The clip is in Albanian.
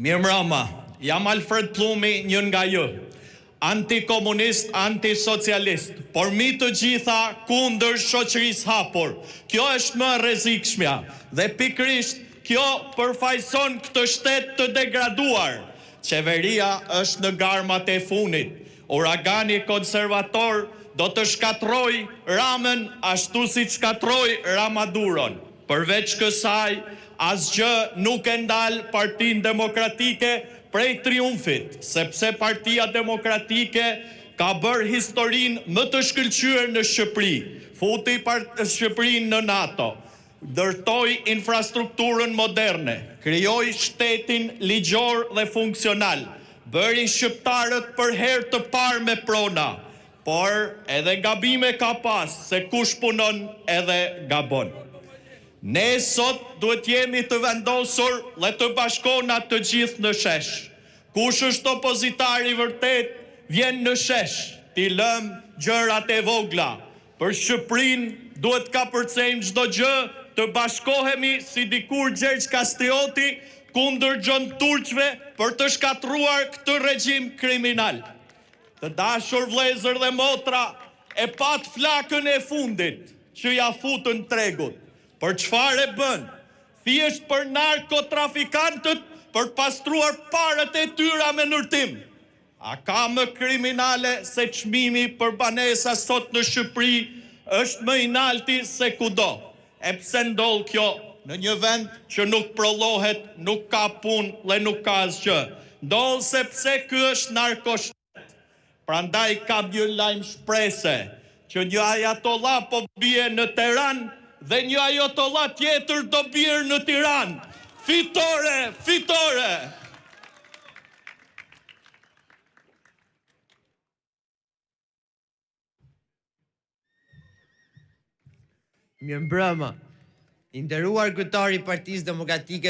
Mirëmbrëma, jam Alfred Plumi, njën nga ju, antikomunist, antisocialist, por mi të gjitha kundër shoqërisë hapur. Kjo është më rrezikshmja dhe pikërisht kjo përfaqëson këtë shtet të degraduar. Qeveria është në garmat e funit. Uragani konservator do të shkatroj Ramën ashtu si shkatroj Ramaduron. Përveç kësaj, asgjë nuk e ndal Partinë Demokratike prej triumfit, sepse Partia Demokratike ka bërë historinë më të shkëlqyer në Shqipëri, futi Shqipërinë në NATO, ndërtoi infrastrukturën moderne, krijoi shtetin ligjor dhe funksional, bëri shqiptarët për herë të parë me prona, por edhe gabime ka pas, se kush punon edhe gabon. Ne sot duhet jemi të vendosur dhe të bashkona të gjithë në shesh. Kush është opozitar i vërtet, vjen në shesh, t'i lëm gjërat e vogla. Për Shqipërinë duhet ka përcejmë çdo gjë, të bashkohemi si dikur Gjergj Kastrioti kundër Gjon Turqve për të shkatruar këtë regjim kriminal. Të dashur vëllezër dhe motra, e pat flakën e fundit që ja futën tregut. Për çfarë e bën? Thjesht për narkotrafikantët, për pastruar parët e tyra me nërtim. A ka më kriminale se çmimi për banesa sot në Shqipëri është më i nalti se kudo. E pse ndodh kjo në një vend që nuk prollohet, nuk ka punë dhe nuk ka asgjë? Ndodh sepse ky është narkoshtet. Prandaj kam një lajm shprese që një ajatolla po bie në Tiranë dhe një ajatolla tjetër do bjerë në Tiranë. Fitore, fitore! Mirëmbrëma, i nderuar kryetari i Partisë Demokratike